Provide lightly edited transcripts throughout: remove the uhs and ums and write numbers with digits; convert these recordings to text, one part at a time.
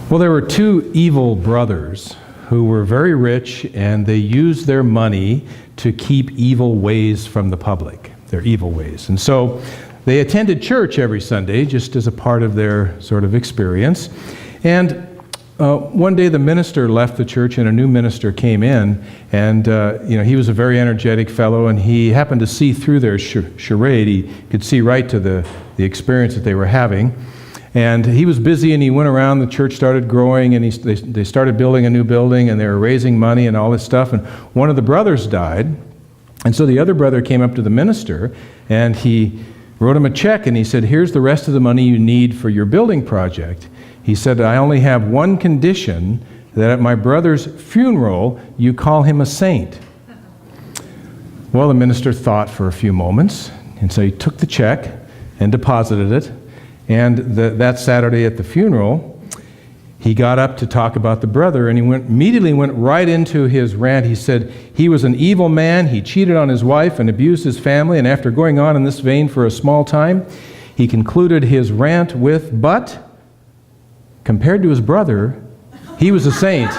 Well, there were two evil brothers who were very rich, and they used their money to keep evil ways from the public, their evil ways. And so they attended church every Sunday just as a part of their sort of experience. And one day the minister left the church and a new minister came in, and he was a very energetic fellow, and he happened to see through their charade. He could see right to the experience that they were having. And he was busy, and he went around. The church started growing, and they started building a new building, and they were raising money and all this stuff. And one of the brothers died, and so the other brother came up to the minister, and he wrote him a check, and he said, "Here's the rest of the money you need for your building project." He said, "I only have one condition, that at my brother's funeral, you call him a saint." Well, the minister thought for a few moments, and so he took the check and deposited it. And that Saturday at the funeral, he got up to talk about the brother, and he immediately went right into his rant. He said he was an evil man, he cheated on his wife and abused his family, and after going on in this vein for a small time, he concluded his rant with, "But compared to his brother, he was a saint."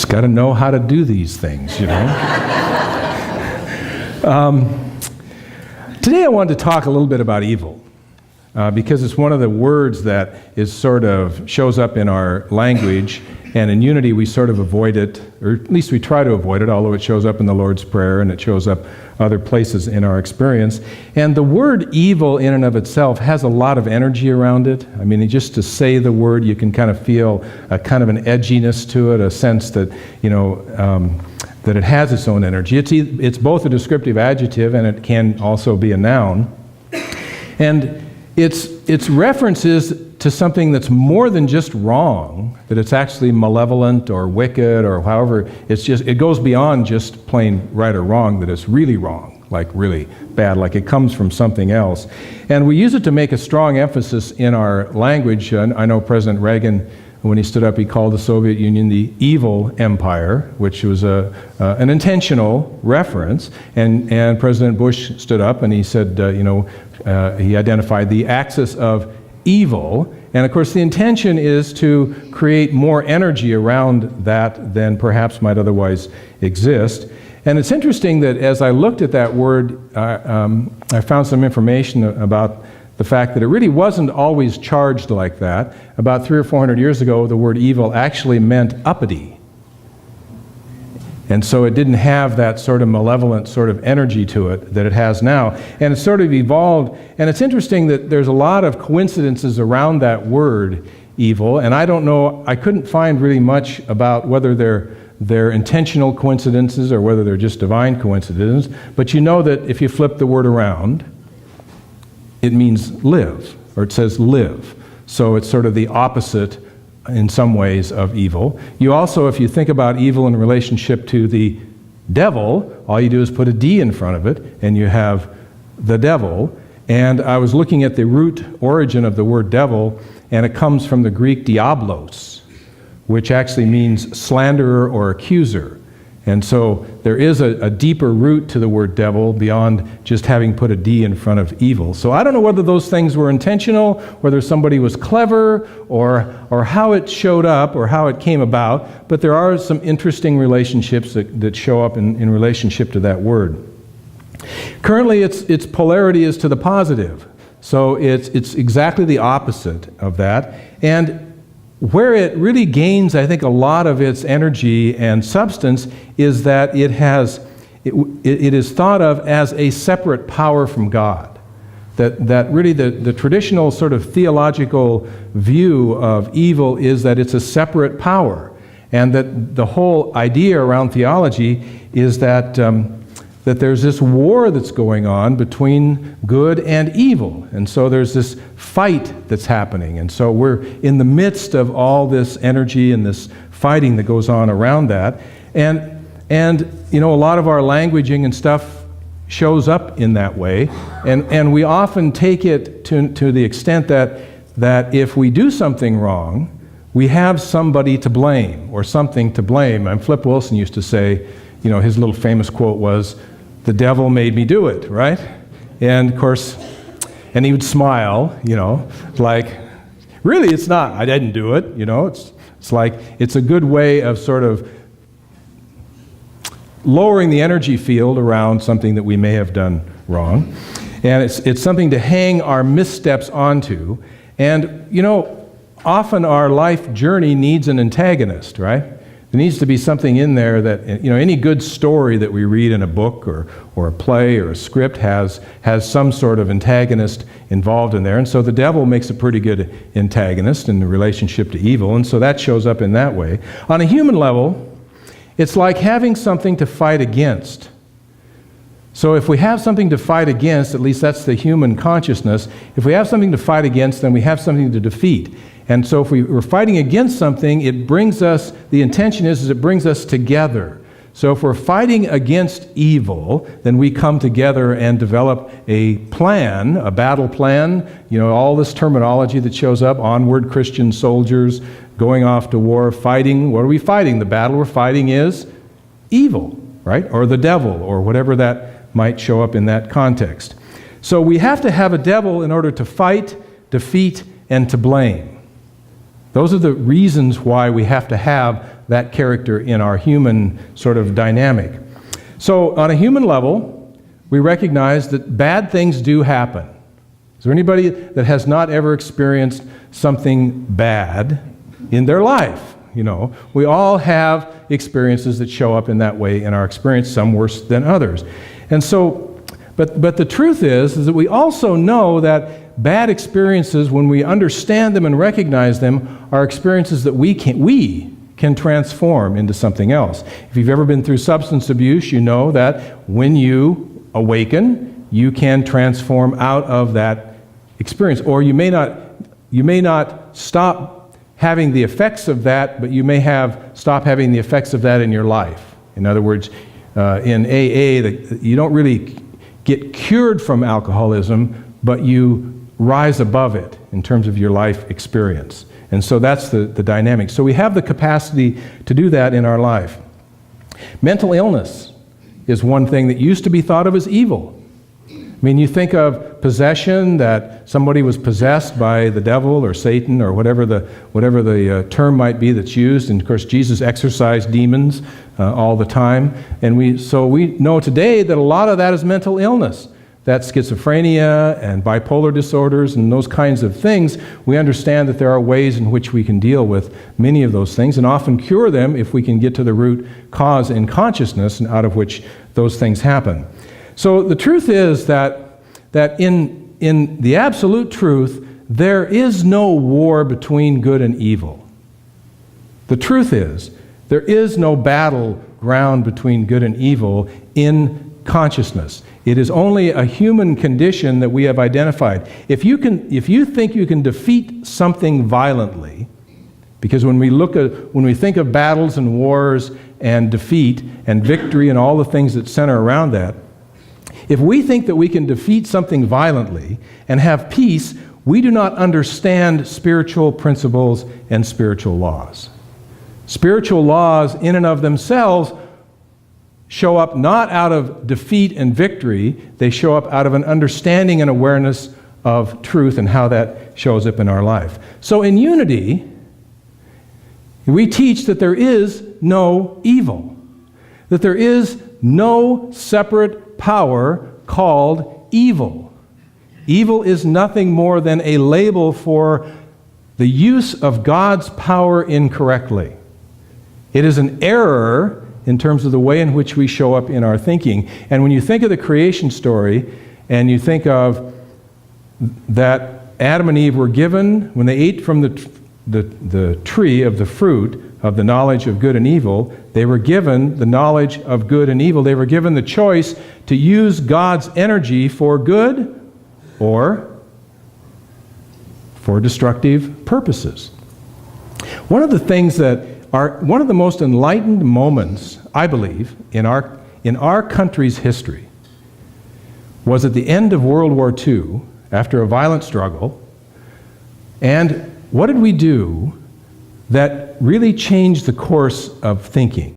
Got to know how to do these things, you know. Today I wanted to talk a little bit about evil, because it's one of the words that is sort of shows up in our language, and in Unity we sort of avoid it, or at least we try to avoid it, although it shows up in the Lord's Prayer and it shows up other places in our experience. And the word evil in and of itself has a lot of energy around it. I mean, just to say the word, you can kind of feel a kind of an edginess to it, a sense that, that it has its own energy. It's both a descriptive adjective and it can also be a noun. And its references to something that's more than just wrong, that it's actually malevolent or wicked or however, it goes beyond just plain right or wrong, that it's really wrong, like really bad, like it comes from something else. And we use it to make a strong emphasis in our language. I know President Reagan, when he stood up, he called the Soviet Union the evil empire, which was an intentional reference. And President Bush stood up and he said, he identified the axis of evil, and of course the intention is to create more energy around that than perhaps might otherwise exist. And it's interesting that as I looked at that word, I found some information about the fact that it really wasn't always charged like that. About 300 or 400 years ago, the word evil actually meant uppity. And so it didn't have that sort of malevolent sort of energy to it that it has now. And it's sort of evolved. And it's interesting that there's a lot of coincidences around that word, evil. And I don't know, I couldn't find really much about whether they're intentional coincidences or whether they're just divine coincidences. But you know that if you flip the word around, it means live, or it says live. So it's sort of the opposite in some ways of evil. You also, if you think about evil in relationship to the devil, all you do is put a D in front of it, and you have the devil. And I was looking at the root origin of the word devil, and it comes from the Greek diablos, which actually means slanderer or accuser. And so there is a deeper root to the word devil beyond just having put a D in front of evil. So I don't know whether those things were intentional, whether somebody was clever, or how it showed up, or how it came about, but there are some interesting relationships that show up in relationship to that word. Currently, its polarity is to the positive. So it's exactly the opposite of that. And where it really gains, I think, a lot of its energy and substance is that it is thought of as a separate power from God. That really the traditional sort of theological view of evil is that it's a separate power, and that the whole idea around theology is that there's this war that's going on between good and evil. And so there's this fight that's happening. And so we're in the midst of all this energy and this fighting that goes on around that. And a lot of our languaging and stuff shows up in that way. And we often take it to the extent that if we do something wrong, we have somebody to blame or something to blame. And Flip Wilson used to say, his little famous quote was, "The devil made me do it," right? And of course, and he would smile, like, really, it's not. I didn't do it, It's like, it's a good way of sort of lowering the energy field around something that we may have done wrong. And it's something to hang our missteps onto. And, often our life journey needs an antagonist, right? There needs to be something in there that, any good story that we read in a book or a play or a script has some sort of antagonist involved in there. And so the devil makes a pretty good antagonist in the relationship to evil. And so that shows up in that way. On a human level, it's like having something to fight against. So if we have something to fight against, at least that's the human consciousness, if we have something to fight against, then we have something to defeat. And so if we're fighting against something, it brings us, the intention is it brings us together. So if we're fighting against evil, then we come together and develop a plan, a battle plan, all this terminology that shows up, onward Christian soldiers going off to war, fighting. What are we fighting? The battle we're fighting is evil, right? Or the devil, or whatever that might show up in that context. So we have to have a devil in order to fight, defeat, and to blame. Those are the reasons why we have to have that character in our human sort of dynamic. So on a human level, we recognize that bad things do happen. Is there anybody that has not ever experienced something bad in their life? We all have experiences that show up in that way in our experience, some worse than others. And so, but the truth is that we also know that bad experiences, when we understand them and recognize them, are experiences that we can transform into something else. If you've ever been through substance abuse, you know that when you awaken, you can transform out of that experience. Or you may not stop having the effects of that, but you may stop having the effects of that in your life. In other words, in AA, you don't really get cured from alcoholism, but you rise above it in terms of your life experience. And so that's the dynamic. So we have the capacity to do that in our life. Mental illness is one thing that used to be thought of as evil. I mean, you think of possession, that somebody was possessed by the devil or Satan or whatever the term might be that's used. And of course, Jesus exorcised demons all the time. And we know today that a lot of that is mental illness. That's schizophrenia and bipolar disorders and those kinds of things. We understand that there are ways in which we can deal with many of those things and often cure them if we can get to the root cause in consciousness and out of which those things happen. So the truth is that in the absolute truth, there is no war between good and evil. The truth is, there is no battleground between good and evil in consciousness. It is only a human condition that we have identified. If you think you can defeat something violently, because when we think of battles and wars and defeat and victory and all the things that center around that, if we think that we can defeat something violently and have peace, we do not understand spiritual principles and spiritual laws. Spiritual laws in and of themselves show up not out of defeat and victory, they show up out of an understanding and awareness of truth and how that shows up in our life. So in unity, we teach that there is no evil, that there is no separate power called evil. Evil is nothing more than a label for the use of God's power incorrectly. It is an error in terms of the way in which we show up in our thinking. And when you think of the creation story, and you think of that Adam and Eve were given, when they ate from the tree of the fruit of the knowledge of good and evil, they were given the knowledge of good and evil. They were given the choice to use God's energy for good or for destructive purposes. One of the things that one of the most enlightened moments, I believe, in our country's history was at the end of World War II, after a violent struggle. And what did we do that really changed the course of thinking.